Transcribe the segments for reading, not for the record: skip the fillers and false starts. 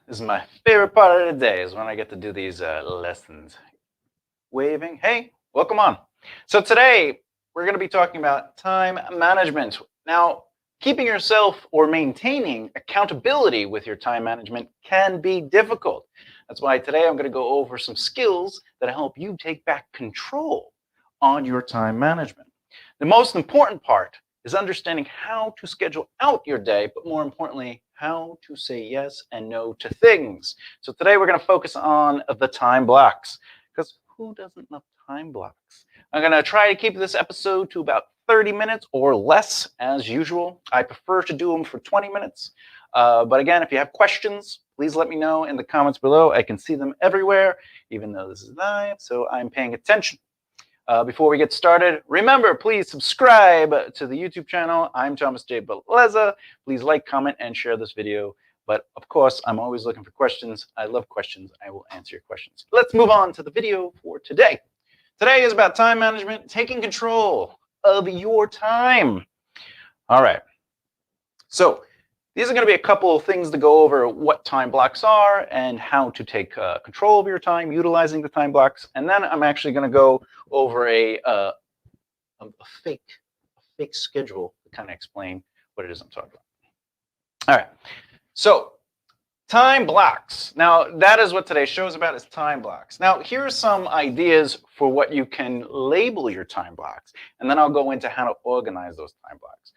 This is my favorite part of the day, is when I get to do these lessons. Waving. Hey, welcome on. So today we're going to be talking about time management. Now, keeping yourself or maintaining accountability with your time management can be difficult. That's why today I'm going to go over some skills that help you take back control on your time management. The most important part is understanding how to schedule out your day, but more importantly, how to say yes and no to things. So today we're going to focus on the time blocks, because who doesn't love time blocks? I'm going to try to keep this episode to about 30 minutes or less as usual. I prefer to do them for 20 minutes. But again, if you have questions, please let me know in the comments below. I can see them everywhere, even though this is live, so I'm paying attention. Before we get started, remember, please subscribe to the YouTube channel. I'm Thomas J. Beleza. Please like, comment, and share this video. But of course, I'm always looking for questions. I love questions. I will answer your questions. Let's move on to the video for today. Today is about time management, taking control of your time. All right. So these are going to be a couple of things to go over what time blocks are and how to take control of your time, utilizing the time blocks. And then I'm actually going to go over a fake schedule to kind of explain what it is I'm talking about. All right. So time blocks. Now, that is what today's show is about, is time blocks. Now, here are some ideas for what you can label your time blocks. And then I'll go into how to organize those time blocks.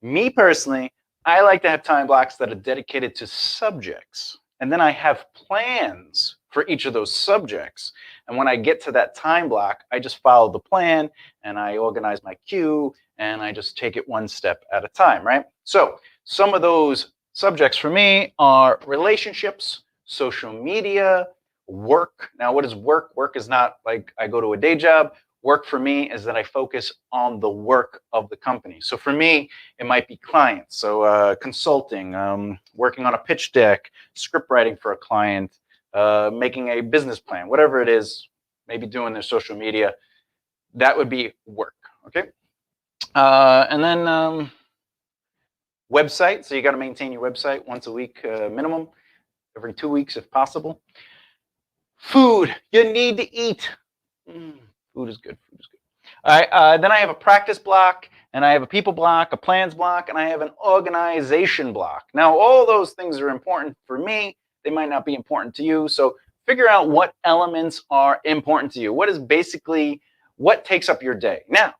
Me personally, I like to have time blocks that are dedicated to subjects. And then I have plans for each of those subjects. And when I get to that time block, I just follow the plan and I organize my queue and I just take it one step at a time, right? So some of those subjects for me are relationships, social media, work. Now, what is work? Work is not like I go to a day job. Work for me is that I focus on the work of the company. So for me, it might be clients. So consulting, working on a pitch deck, script writing for a client, making a business plan, whatever it is, maybe doing their social media. That would be work, okay? And then website. So you got to maintain your website once a week minimum, every 2 weeks if possible. Food. You need to eat. Food is good. Food is good. All right. Then I have a practice block, and I have a people block, a plans block, and I have an organization block. Now, all those things are important for me. They might not be important to you. So figure out what elements are important to you. What is basically what takes up your day. Now,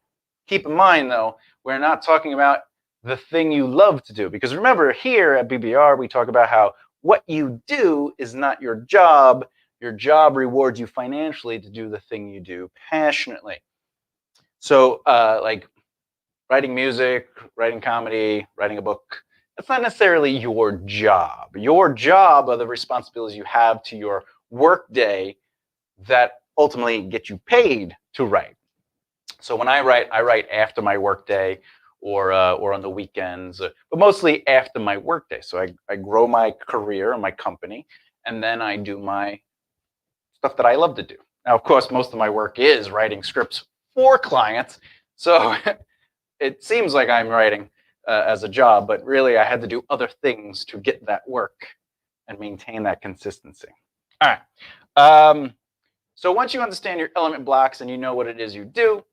keep in mind, though, we're not talking about the thing you love to do. Because remember, here at BBR, we talk about how what you do is not your job. Your job rewards you financially to do the thing you do passionately. So like writing music, writing comedy, writing a book, that's not necessarily your job. Your job are the responsibilities you have to your work day that ultimately get you paid to write. So when I write after my work day or on the weekends, but mostly after my work day. So I grow my career and my company, and then I do my stuff that I love to do. Now, of course, most of my work is writing scripts for clients. So it seems like I'm writing as a job, but really I had to do other things to get that work and maintain that consistency. All right. So once you understand your element blocks and you know what it is you do,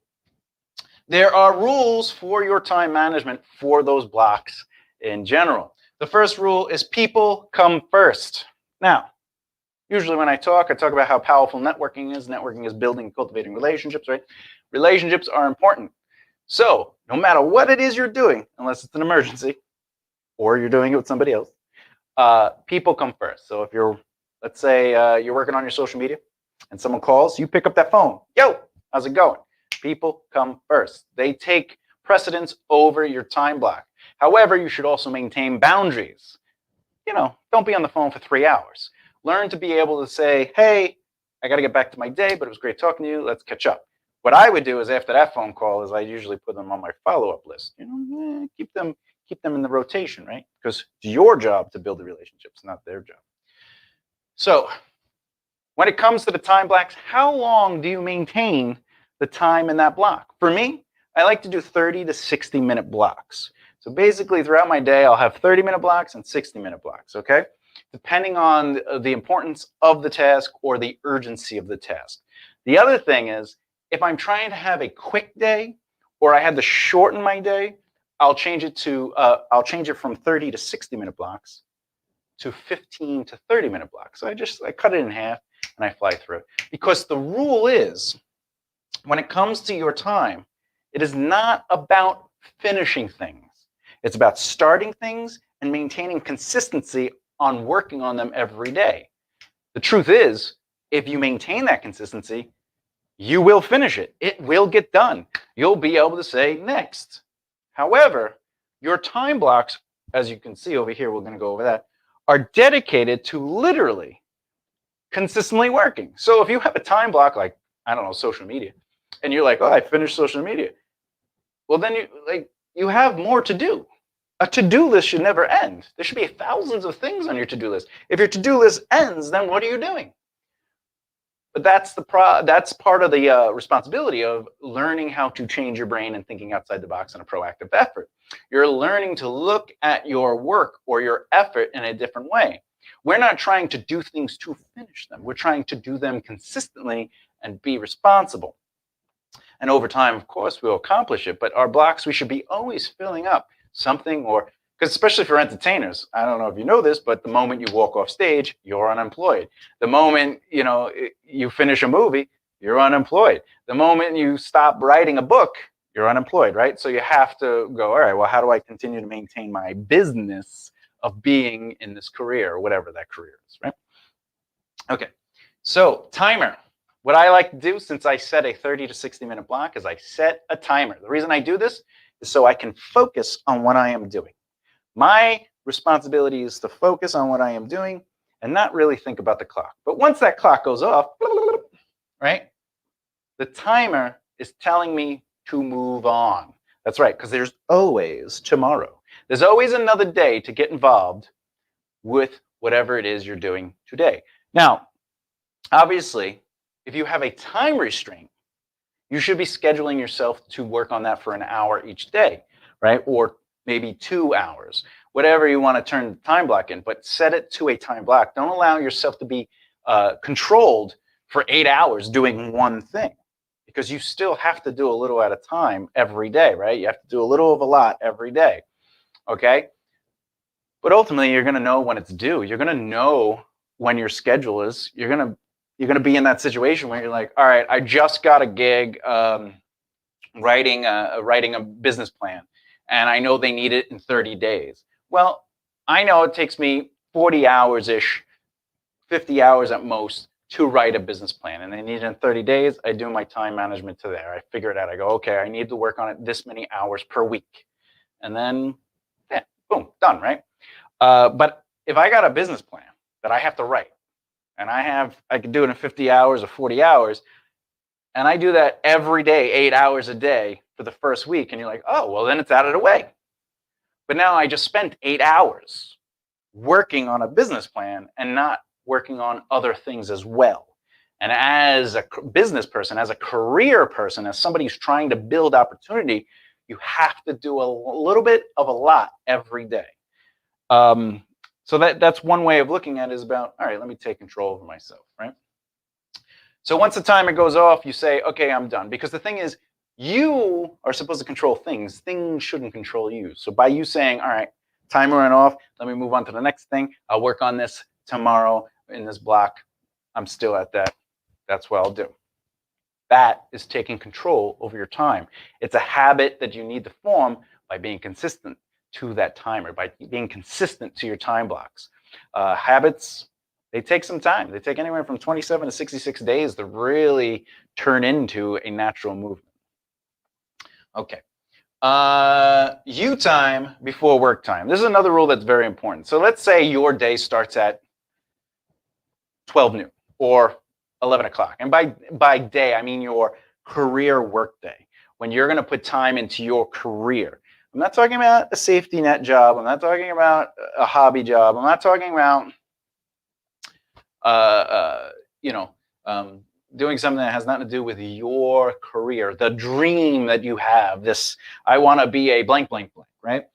there are rules for your time management for those blocks in general. The first rule is people come first. Now, usually when I talk about how powerful networking is. Networking is building and cultivating relationships, right? Relationships are important. So no matter what it is you're doing, unless it's an emergency or you're doing it with somebody else, people come first. So if you're, let's say you're working on your social media and someone calls, you pick up that phone. Yo, how's it going? People come first. They take precedence over your time block. However, you should also maintain boundaries. You know, don't be on the phone for 3 hours. Learn to be able to say, hey, I got to get back to my day, but it was great talking to you. Let's catch up. What I would do is after that phone call is I usually put them on my follow-up list. You know, keep them in the rotation, right? Because it's your job to build the relationships, not their job. So when it comes to the time blocks, how long do you maintain the time in that block? For me, I like to do 30 to 60-minute blocks. So basically throughout my day, I'll have 30-minute blocks and 60-minute blocks, okay? depending on the importance of the task or the urgency of the task. The other thing is, if I'm trying to have a quick day or I had to shorten my day, I'll change it from 30 to 60-minute blocks to 15 to 30-minute blocks. So I cut it in half and I fly through it. Because the rule is, when it comes to your time, it is not about finishing things. It's about starting things and maintaining consistency on working on them every day. The truth is, if you maintain that consistency, you will finish it. It will get done. You'll be able to say next. However, your time blocks, as you can see over here, we're going to go over that, are dedicated to literally consistently working. So if you have a time block like, I don't know, social media, and you're like, oh, I finished social media. Well, then you have more to do. A to-do list should never end. There should be thousands of things on your to-do list. If your to-do list ends, then what are you doing? But that's part of the responsibility of learning how to change your brain and thinking outside the box in a proactive effort. You're learning to look at your work or your effort in a different way. We're not trying to do things to finish them. We're trying to do them consistently and be responsible. And over time, of course, we'll accomplish it. But our blocks, we should be always filling up something, or because especially for entertainers, I don't know if you know this, but the moment you walk off stage, you're unemployed. The moment you finish a movie, you're unemployed. The moment you stop writing a book, you're unemployed, right? So you have to go, all right, well, how do I continue to maintain my business of being in this career, or whatever that career is, right? Okay, so timer. What I like to do, since I set a 30 to 60-minute block, is I set a timer. The reason I do this is so I can focus on what I am doing. My responsibility is to focus on what I am doing and not really think about the clock. But once that clock goes off, right, the timer is telling me to move on. That's right, because there's always tomorrow. There's always another day to get involved with whatever it is you're doing today. Now, obviously, if you have a time restraint, you should be scheduling yourself to work on that for an hour each day, right? Or maybe 2 hours, whatever you want to turn the time block in, but set it to a time block. Don't allow yourself to be controlled for 8 hours doing one thing, because you still have to do a little at a time every day, right? You have to do a little of a lot every day, okay? But ultimately, you're going to know when it's due. You're going to know when your schedule is. You're going to be in that situation where you're like, all right, I just got a gig writing a business plan, and I know they need it in 30 days. Well, I know it takes me 40 hours-ish, 50 hours at most to write a business plan, and they need it in 30 days. I do my time management to there. I figure it out. I go, okay, I need to work on it this many hours per week. And then, yeah, boom, done, right? But if I got a business plan that I have to write, and I can do it in 50 hours or 40 hours, and I do that every day, 8 hours a day for the first week, and you're like, oh, well, then it's out of the way. But now I just spent 8 hours working on a business plan and not working on other things as well. And as a business person, as a career person, as somebody who's trying to build opportunity, you have to do a little bit of a lot every day. So that's one way of looking at it, is about, all right, let me take control over myself, right? So once the timer goes off, you say, okay, I'm done. Because the thing is, you are supposed to control things. Things shouldn't control you. So by you saying, all right, timer went off, let me move on to the next thing. I'll work on this tomorrow in this block. I'm still at that. That's what I'll do. That is taking control over your time. It's a habit that you need to form by being consistent to that timer, by being consistent to your time blocks. Habits, they take some time. They take anywhere from 27 to 66 days to really turn into a natural movement. Okay. You time before work time. This is another rule that's very important. So let's say your day starts at 12 noon or 11 o'clock. And by day, I mean your career work day, when you're going to put time into your career. I'm not talking about a safety net job. I'm not talking about a hobby job. I'm not talking about, doing something that has nothing to do with your career, the dream that you have. This, I want to be a blank, blank, blank, right?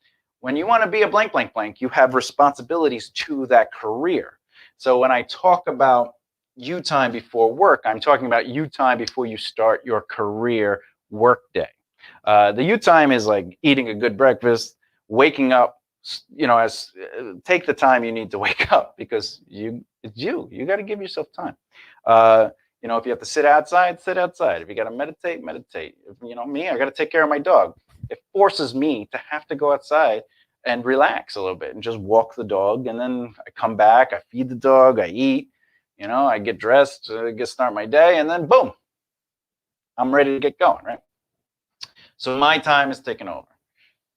When you want to be a blank, blank, blank, you have responsibilities to that career. So when I talk about you time before work, I'm talking about you time before you start your career work day. The you time is like eating a good breakfast, waking up, take the time you need to wake up, because it's you got to give yourself time. If you have to sit outside, sit outside. If you got to meditate, meditate. Me, I got to take care of my dog. It forces me to have to go outside and relax a little bit and just walk the dog. And then I come back, I feed the dog, I eat, I get dressed, start my day, and then boom, I'm ready to get going, right? So my time is taken over.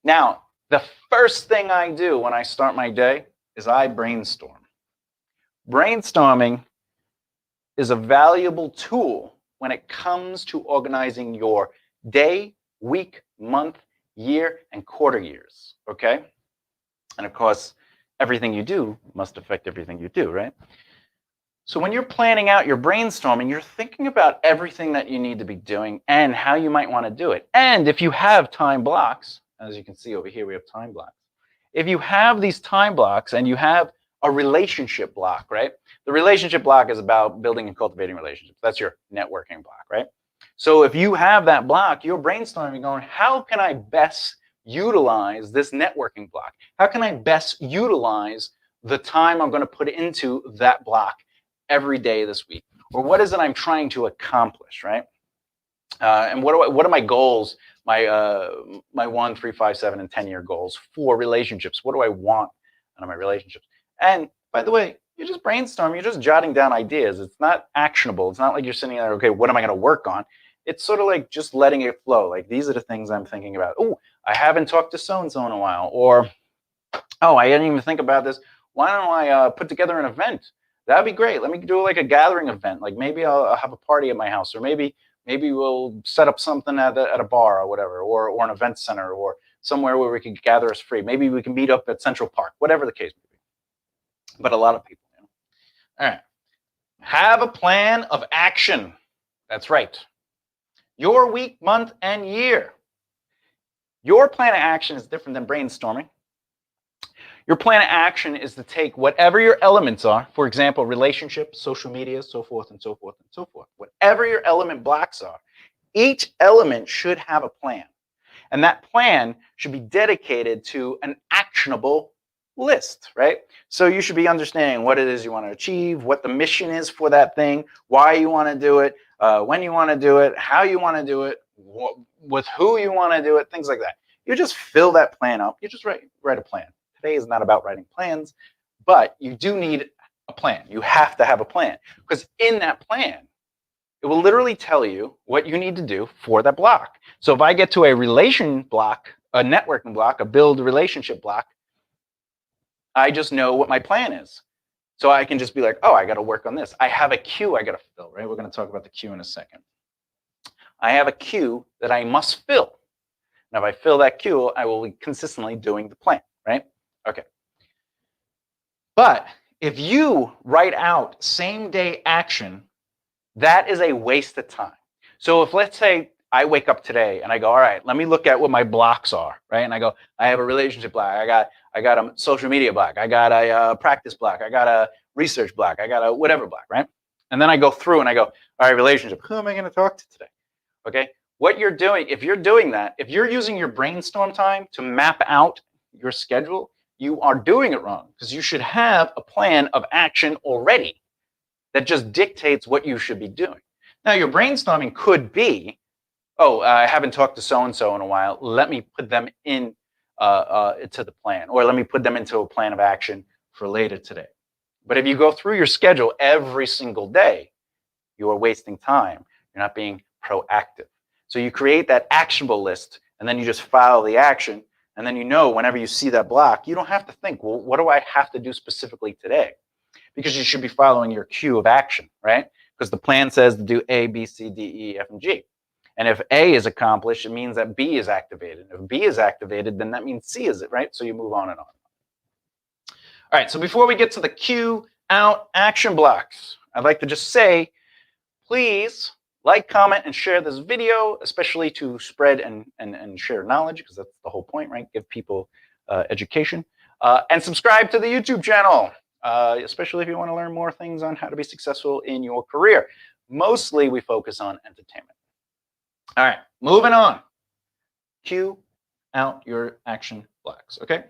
Now, the first thing I do when I start my day is I brainstorm. Brainstorming is a valuable tool when it comes to organizing your day, week, month, year, and quarter years, okay? And of course, everything you do must affect everything you do, right? So when you're planning out your brainstorming, you're thinking about everything that you need to be doing and how you might want to do it. And if you have time blocks, as you can see over here, we have time blocks. If you have these time blocks and you have a relationship block, right? The relationship block is about building and cultivating relationships. That's your networking block, right? So if you have that block, you're brainstorming going, how can I best utilize this networking block? How can I best utilize the time I'm going to put into that block every day this week? Or what is it I'm trying to accomplish, right? And what are my goals, my 1, 3, 5, 7, and 10-year goals for relationships? What do I want out of my relationships? And by the way, you're just brainstorming, you're just jotting down ideas. It's not actionable. It's not like you're sitting there, okay, what am I going to work on? It's sort of like just letting it flow. Like, these are the things I'm thinking about. Oh, I haven't talked to so-and-so in a while. Or, oh, I didn't even think about this. Why don't I put together an event? That'd be great. Let me do like a gathering event. Like maybe I'll have a party at my house, or maybe we'll set up something at a bar or whatever, or an event center, or somewhere where we can gather us free. Maybe we can meet up at Central Park, whatever the case may be. But a lot of people, all right. Have a plan of action. That's right. Your week, month, and year. Your plan of action is different than brainstorming. Your plan of action is to take whatever your elements are, for example, relationships, social media, so forth and so forth and so forth. Whatever your element blocks are, each element should have a plan. And that plan should be dedicated to an actionable list, right? So you should be understanding what it is you want to achieve, what the mission is for that thing, why you want to do it, when you want to do it, how you want to do it, with who you want to do it, things like that. You just fill that plan up. You just write a plan. Today is not about writing plans, but you do need a plan. You have to have a plan, because in that plan, it will literally tell you what you need to do for that block. So if I get to a relation block, a networking block, a build relationship block, I just know what my plan is. So I can just be like, oh, I got to work on this. I have a queue I got to fill, right? We're going to talk about the queue in a second. I have a queue that I must fill. Now, if I fill that queue, I will be consistently doing the plan, right? Okay. But if you write out same day action, that is a waste of time. So if, let's say, I wake up today and I go, all right, let me look at what my blocks are, right? And I go, I have a relationship block. I got a social media block. I got a practice block. I got a research block. I got a whatever block, right? And then I go through and I go, all right, relationship. Who am I going to talk to today? Okay. What you're doing, if you're doing that, if you're using your brainstorm time to map out your schedule, you are doing it wrong, because you should have a plan of action already that just dictates what you should be doing. Now, your brainstorming could be, oh, I haven't talked to so-and-so in a while. Let me put them in to the plan, or let me put them into a plan of action for later today. But if you go through your schedule every single day, you are wasting time. You're not being proactive. So you create that actionable list, and then you just follow the action. And then whenever you see that block, you don't have to think, well, what do I have to do specifically today? Because you should be following your queue of action, right? Because the plan says to do A, B, C, D, E, F, and G. And if A is accomplished, it means that B is activated. If B is activated, then that means C is it, right? So you move on and on. All right, so before we get to the queue out action blocks, I'd like to just say, please like, comment, and share this video, especially to spread and share knowledge, because that's the whole point, right? Give people education. And subscribe to the YouTube channel, especially if you want to learn more things on how to be successful in your career. Mostly we focus on entertainment. All right, moving on. Cue out your action blocks, okay?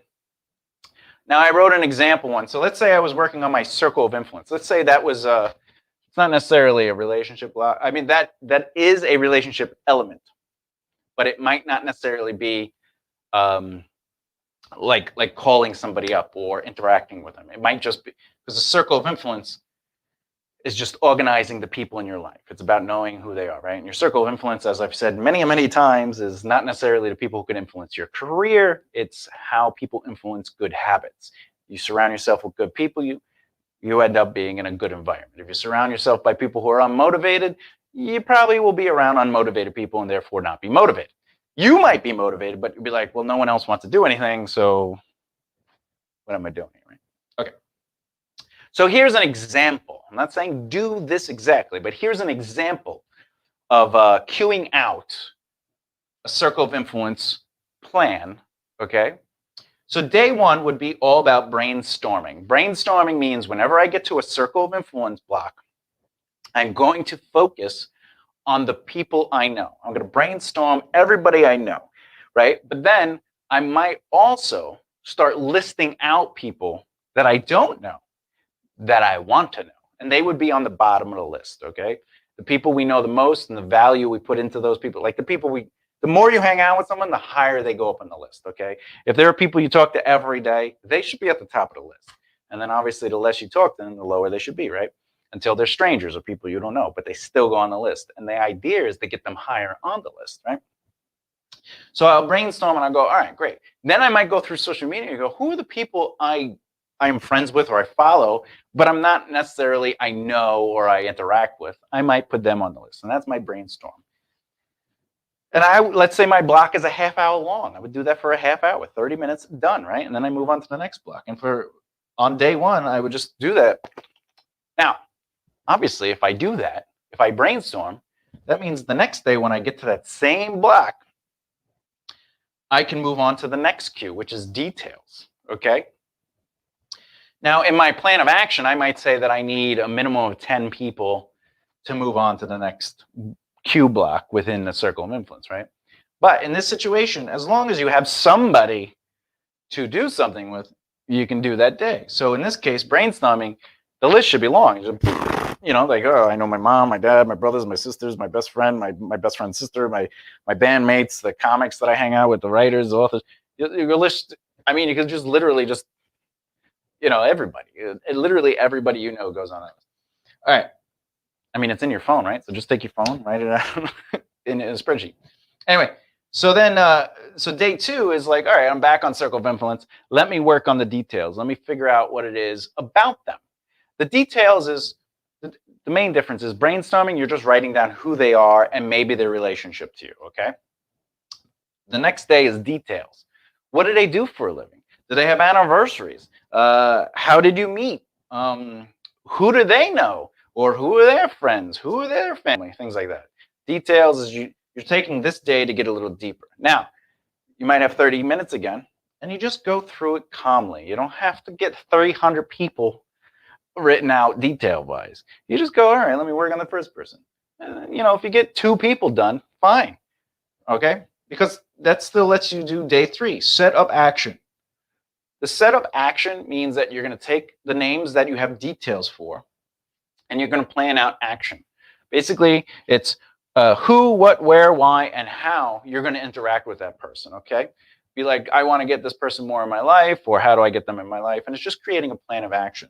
Now I wrote an example one. So let's say I was working on my circle of influence. Let's say that was, it's not necessarily a relationship block. I mean, that is a relationship element, but it might not necessarily be like calling somebody up or interacting with them. It might just be, because the circle of influence is just organizing the people in your life. It's about knowing who they are, right? And your circle of influence, as I've said many, many times, is not necessarily the people who can influence your career. It's how people influence good habits. You surround yourself with good people, you end up being in a good environment. If you surround yourself by people who are unmotivated, you probably will be around unmotivated people and therefore not be motivated. You might be motivated, but you'll be like, well, no one else wants to do anything, so what am I doing here, right? Okay. So here's an example. I'm not saying do this exactly, but here's an example of queuing out a circle of influence plan, okay? So day one would be all about brainstorming. Brainstorming means whenever I get to a circle of influence block, I'm going to focus on the people I know. I'm going to brainstorm everybody I know, right? But then I might also start listing out people that I don't know that I want to know. And they would be on the bottom of the list, okay? The people we know the most and the value we put into those people, like the more you hang out with someone, the higher they go up on the list, okay? If there are people you talk to every day, they should be at the top of the list. And then obviously the less you talk to them, the lower they should be, right? Until they're strangers or people you don't know, but they still go on the list. And the idea is to get them higher on the list, right? So I'll brainstorm and I'll go, all right, great. Then I might go through social media and go, who are the people I'm friends with or I follow, but I'm not necessarily I know or I interact with. I might put them on the list. And that's my brainstorm. And let's say my block is a half hour long. I would do that for a half hour, 30 minutes, done, right? And then I move on to the next block. And on day one, I would just do that. Now, obviously, if I do that, if I brainstorm, that means the next day when I get to that same block, I can move on to the next cue, which is details, okay? Now, in my plan of action, I might say that I need a minimum of 10 people to move on to the next cue block within the circle of influence, right? But in this situation, as long as you have somebody to do something with, you can do that day. So in this case, brainstorming, the list should be long. You know, like, oh, I know my mom, my dad, my brothers, my sisters, my best friend, my best friend's sister, my bandmates, the comics that I hang out with, the writers, the authors. Your list, I mean, you could just literally just, you know, everybody. Literally everybody you know goes on that list. All right. I mean, it's in your phone, right? So just take your phone, write it out in a spreadsheet. Anyway, so then, so day two is like, all right, I'm back on circle of influence. Let me work on the details. Let me figure out what it is about them. The details is, the main difference is brainstorming, you're just writing down who they are and maybe their relationship to you, okay? The next day is details. What do they do for a living? Do they have anniversaries? How did you meet? Who do they know? Or who are their friends? Who are their family? Things like that. Details is you're taking this day to get a little deeper. Now, you might have 30 minutes again, and you just go through it calmly. You don't have to get 300 people written out detail-wise. You just go, all right, let me work on the first person. You know, if you get 2 people done, fine. Okay? Because that still lets you do day 3, set up action. The set up action means that you're going to take the names that you have details for, and you're going to plan out action. Basically, it's who, what, where, why, and how you're going to interact with that person, okay? Be like, I want to get this person more in my life, or how do I get them in my life? And it's just creating a plan of action.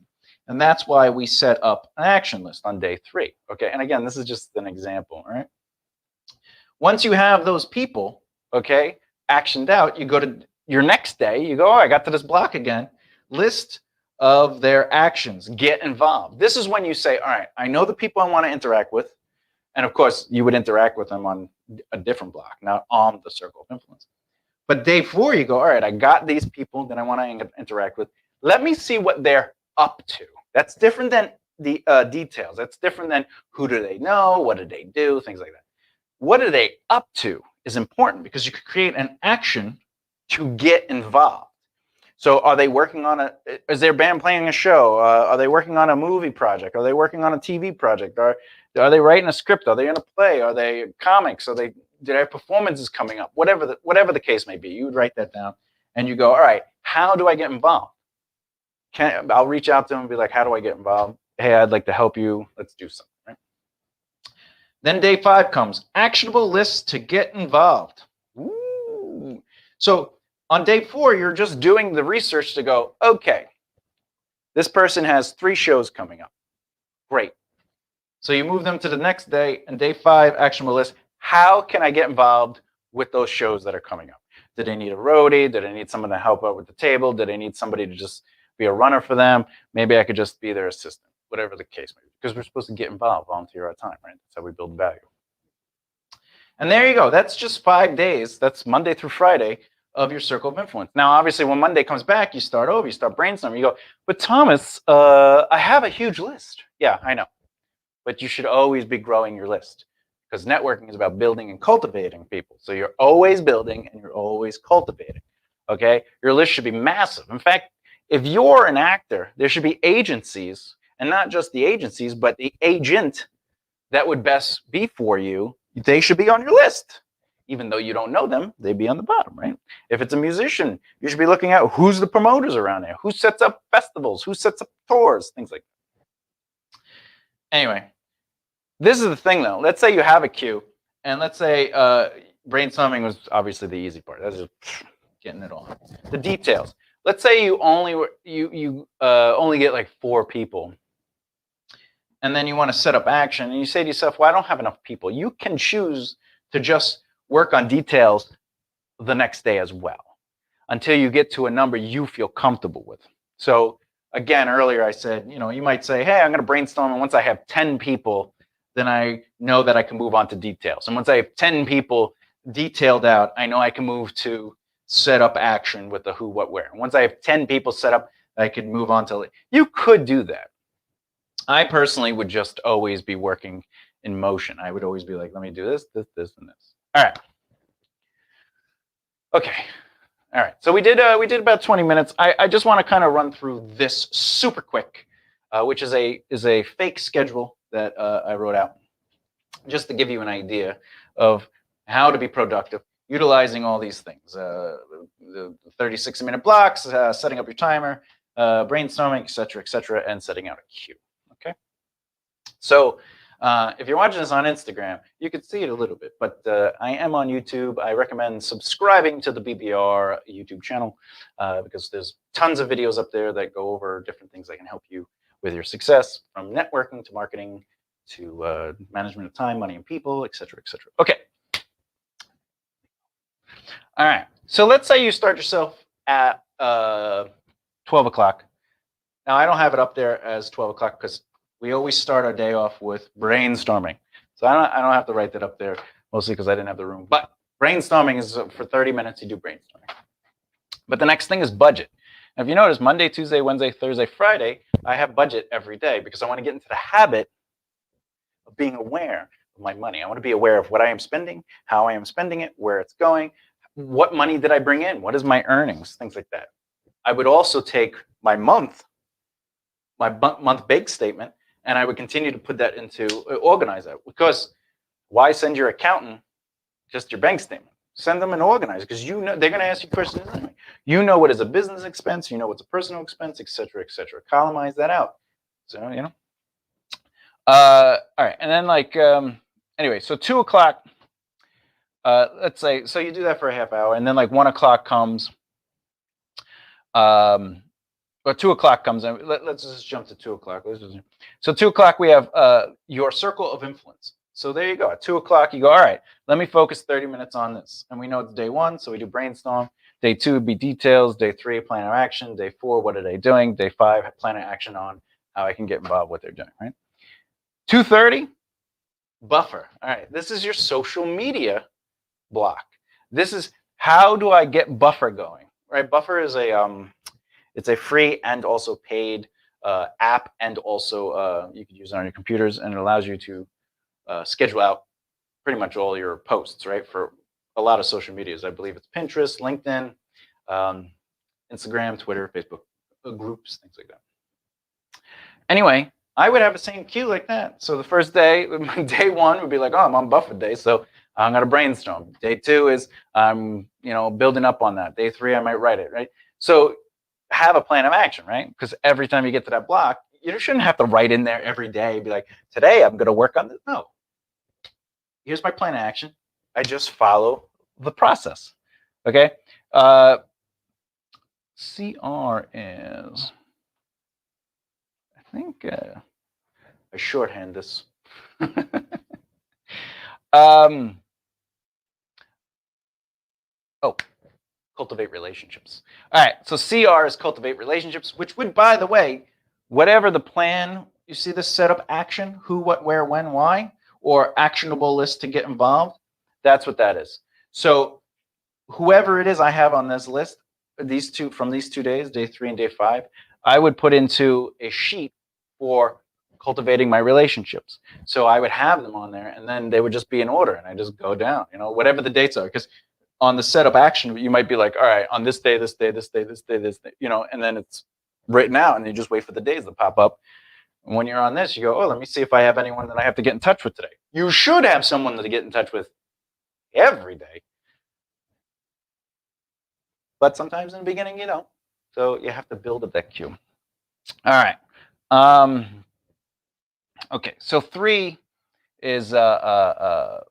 And that's why we set up an action list on day 3, okay? And again, this is just an example, all right? Once you have those people, okay, actioned out, you go to your next day, you go, oh, I got to this block again, list of their actions, get involved. This is when you say, all right, I know the people I want to interact with. And of course, you would interact with them on a different block, not on the circle of influence. But day 4, you go, all right, I got these people that I want to interact with. Let me see what they're up to. That's different than the details. That's different than who do they know, what do they do, things like that. What are they up to is important because you could create an action to get involved. So are they working on is their band playing a show? Are they working on a movie project? Are they working on a TV project? Are they writing a script? Are they in a play? Are they comics? Do they have performances coming up? Whatever the case may be, you would write that down and you go, all right, how do I get involved? I'll reach out to them and be like, how do I get involved? Hey, I'd like to help you. Let's do something, right? Then day 5 comes, actionable lists to get involved. Ooh. So on day 4, you're just doing the research to go, okay, this person has 3 shows coming up. Great. So you move them to the next day, and day 5, actionable list. How can I get involved with those shows that are coming up? Do they need a roadie? Do they need someone to help out with the table? Do they need somebody to just be a runner for them? Maybe I could just be their assistant, whatever the case may be, because we're supposed to get involved, volunteer our time, right? That's how we build value. And there you go. That's just 5 days. That's Monday through Friday of your circle of influence. Now, obviously, when Monday comes back, you start over, you start brainstorming. You go, but Thomas, I have a huge list. Yeah, I know. But you should always be growing your list, because networking is about building and cultivating people. So you're always building and you're always cultivating. Okay? Your list should be massive. In fact, if you're an actor, there should be agencies, and not just the agencies, but the agent that would best be for you. They should be on your list. Even though you don't know them, they'd be on the bottom, right? If it's a musician, you should be looking at who's the promoters around there, who sets up festivals, who sets up tours, things like that. Anyway, this is the thing though. Let's say you have a queue, and let's say brainstorming was obviously the easy part. That's just getting it all. The details. Let's say you only get like 4 people, and then you want to set up action, and you say to yourself, well, I don't have enough people. You can choose to just work on details the next day as well, until you get to a number you feel comfortable with. So again, earlier I said, you might say, hey, I'm going to brainstorm, and once I have 10 people, then I know that I can move on to details. And once I have 10 people detailed out, I know I can move to set up action with the who, what, where. And once I have 10 people set up, I could move on to, you could do that. I personally would just always be working in motion. I would always be like, let me do this, this, this, and this. All right. Okay. All right. So we did about 20 minutes. I just want to kind of run through this super quick, which is a fake schedule that I wrote out, just to give you an idea of how to be productive, utilizing all these things: the 30, 60-minute blocks, setting up your timer, brainstorming, et cetera, and setting out a queue. Okay. So if you're watching this on Instagram, you can see it a little bit, but I am on YouTube. I recommend subscribing to the BBR YouTube channel because there's tons of videos up there that go over different things that can help you with your success, from networking to marketing to management of time, money, and people, et cetera, et cetera. Okay. All right. So let's say you start yourself at 12 o'clock. Now, I don't have it up there as 12 o'clock because we always start our day off with brainstorming. So I don't have to write that up there, mostly because I didn't have the room. But brainstorming is for 30 minutes, you do brainstorming. But the next thing is budget. Now, if you notice, Monday, Tuesday, Wednesday, Thursday, Friday, I have budget every day because I want to get into the habit of being aware of my money. I want to be aware of what I am spending, how I am spending it, where it's going, what money did I bring in, what is my earnings, things like that. I would also take my month bank statement, and I would continue to put that into, organize that. Because why send your accountant just your bank statement? Send them an organizer, because they're going to ask you questions anyway. You know what is a business expense, you know what's a personal expense, et cetera, et cetera. Columnize that out. So, all right, and then anyway, so 2 o'clock, let's say, so you do that for a half hour, and then 1 o'clock comes, or 2 o'clock comes in. Let's just jump to 2 o'clock. So 2 o'clock, we have your circle of influence. So there you go. At 2 o'clock, you go, all right, let me focus 30 minutes on this. And we know it's day 1, so we do brainstorm. Day 2 would be details. Day 3, plan of action. Day 4, what are they doing? Day 5, plan of action on how I can get involved with what they're doing, right? 2:30, buffer. All right, this is your social media block. This is how do I get buffer going, right? Buffer is it's a free and also paid app, and also you can use it on your computers, and it allows you to schedule out pretty much all your posts, right? For a lot of social medias, I believe it's Pinterest, LinkedIn, Instagram, Twitter, Facebook groups, things like that. Anyway, I would have the same cue like that. So the first day, day one would be like, oh, I'm on buffer day, so I'm gonna brainstorm. Day two is I'm, building up on that. Day three, I might write it, right? So have a plan of action, right? Because every time you get to that block, you shouldn't have to write in there every day, be like, today I'm gonna work on this. No. Here's my plan of action. I just follow the process. Okay. CR is, I think I shorthand this. Cultivate relationships. All right, so CR is cultivate relationships, which would, by the way, whatever the plan, you see this setup action, who, what, where, when, why, or actionable list to get involved, that's what that is. So whoever it is I have on this list, from these 2 days, day 3 and day 5, I would put into a sheet for cultivating my relationships. So I would have them on there, and then they would just be in order, and I just go down, whatever the dates are. Because on the setup action, you might be like, all right, on this day, this day, this day, this day, this day, and then it's written out, and you just wait for the days to pop up. And when you're on this, you go, oh, let me see if I have anyone that I have to get in touch with today. You should have someone to get in touch with every day. But sometimes in the beginning, you don't. So you have to build up that queue. All right. Okay, so 3 is F up.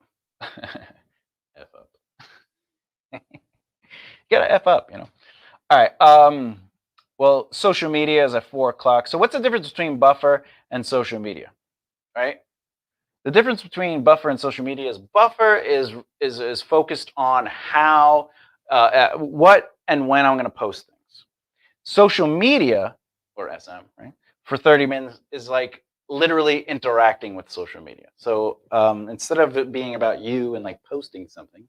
Gotta F up, All right. Well, social media is at 4 o'clock. So what's the difference between buffer and social media, right? The difference between buffer and social media is buffer is focused on how, what and when I'm going to post things. Social media, or SM, right, for 30 minutes is like literally interacting with social media. So instead of it being about you and like posting something,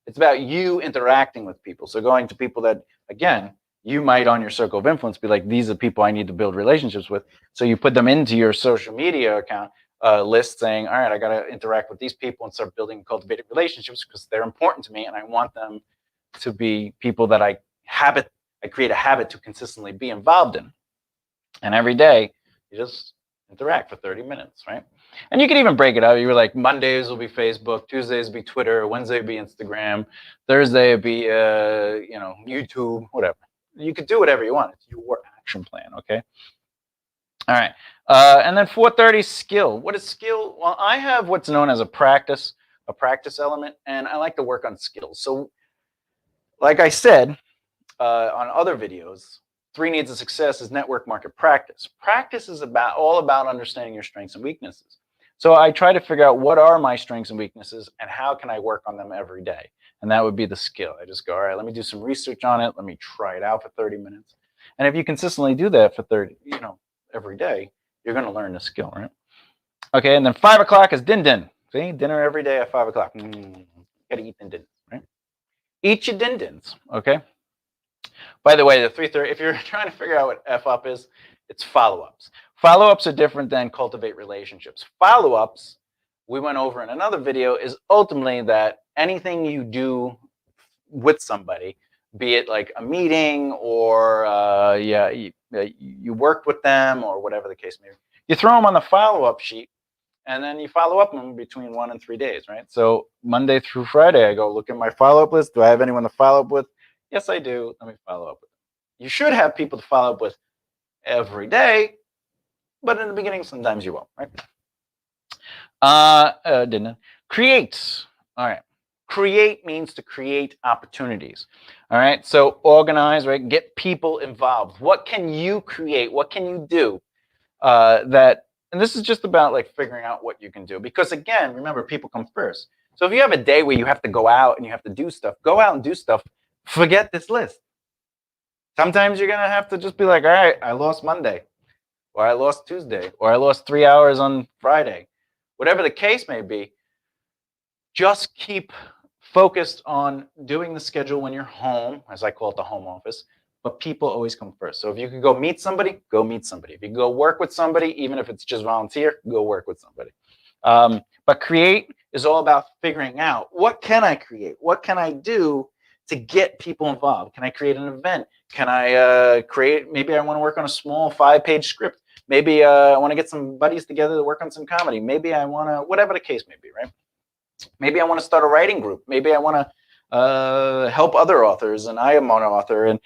it's about you interacting with people. So going to people that, again, you might on your circle of influence be like, these are people I need to build relationships with. So you put them into your social media account list saying, all right, I got to interact with these people and start building cultivated relationships because they're important to me and I want them to be people that I create a habit to consistently be involved in. And every day you just interact for 30 minutes, right? And you can even break it out. You were like, Mondays will be Facebook, Tuesdays will be Twitter, Wednesday will be Instagram, Thursday will be, YouTube, whatever. You could do whatever you want. It's your action plan, okay? All right. And then 4:30, skill. What is skill? Well, I have what's known as a practice element, and I like to work on skills. So like I said on other videos, 3 needs of success is network market practice. Practice is all about understanding your strengths and weaknesses. So I try to figure out what are my strengths and weaknesses and how can I work on them every day. And that would be the skill. I just go, all right, let me do some research on it. Let me try it out for 30 minutes. And if you consistently do that for every day, you're going to learn the skill, right? Okay, and then 5 o'clock is din-din. See, dinner every day at 5 o'clock. Gotta eat din-din, right? Eat your din-dins, okay? By the way, the 3:30, if you're trying to figure out what F up is, it's follow-ups. Follow-ups are different than cultivate relationships. Follow-ups, we went over in another video, is ultimately that anything you do with somebody, be it like a meeting or you worked with them or whatever the case may be, you throw them on the follow-up sheet and then you follow up them between 1 and 3 days, right? So Monday through Friday, I go look at my follow-up list. Do I have anyone to follow up with? Yes, I do. Let me follow up with them. You should have people to follow up with every day, but in the beginning, sometimes you won't, right? Create. All right. Create means to create opportunities. All right. So organize, right? Get people involved. What can you create? What can you do and this is just about like figuring out what you can do. Because again, remember, people come first. So if you have a day where you have to go out and you have to do stuff, go out and do stuff. Forget this list. Sometimes you're going to have to just be like, all right, I lost Monday, or I lost Tuesday, or I lost 3 hours on Friday. Whatever the case may be, just keep focused on doing the schedule when you're home, as I call it, the home office. But people always come first. So if you can go meet somebody, go meet somebody. If you can go work with somebody, even if it's just volunteer, go work with somebody. But create is all about figuring out, what can I create? What can I do to get people involved? Can I create an event? Can I maybe I want to work on a small 5-page script. Maybe I want to get some buddies together to work on some comedy. Maybe I want to, whatever the case may be, right? Maybe I want to start a writing group. Maybe I want to help other authors, and I am an author, and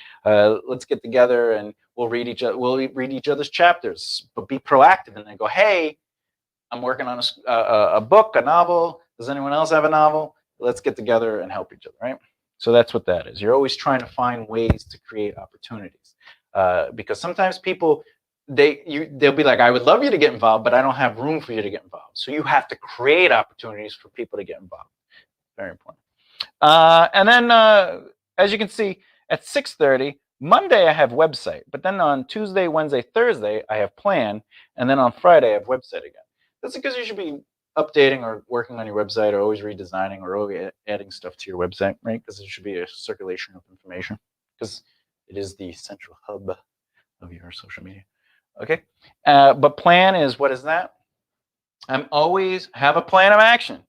let's get together and we'll read each other's chapters, but be proactive and then go, hey, I'm working on a book, a novel. Does anyone else have a novel? Let's get together and help each other, right? So that's what that is. You're always trying to find ways to create opportunities, because sometimes people, they'll be like, I would love you to get involved, but I don't have room for you to get involved. So you have to create opportunities for people to get involved. Very important. And then, as you can see, at 6:30, Monday I have website, but then on Tuesday, Wednesday, Thursday, I have plan, and then on Friday I have website again. That's because you should be updating or working on your website, or always redesigning, or always adding stuff to your website, right? Because it should be a circulation of information, because it is the central hub of your social media. Okay, but plan is, what is that? I'm always have a plan of action.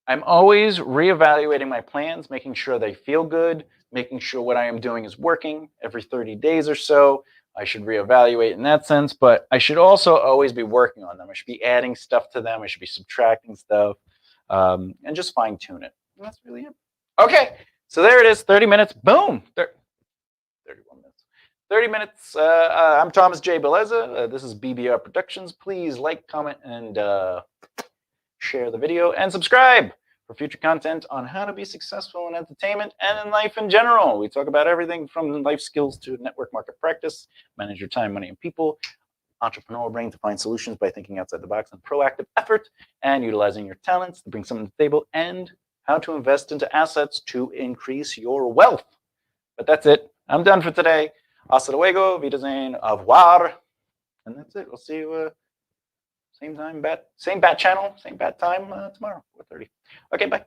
I'm always reevaluating my plans, making sure they feel good, making sure what I am doing is working. Every 30 days or so, I should reevaluate in that sense, but I should also always be working on them. I should be adding stuff to them. I should be subtracting stuff, and just fine tune it. And that's really it. Okay, so there it is, 30 minutes, boom. 31 minutes. 30 minutes. I'm Thomas J. Beleza. This is BBR Productions. Please like, comment, and share the video, and subscribe for future content on how to be successful in entertainment and in life in general. We talk about everything from life skills to network market practice, manage your time, money, and people, entrepreneurial brain to find solutions by thinking outside the box, and proactive effort and utilizing your talents to bring something to the table, and how to invest into assets to increase your wealth. But that's it. I'm done for today. Hasta luego, Wiedersehen, au revoir. And that's it. We'll see you same time, same bat channel, same bat time tomorrow, 4:30. Okay, bye.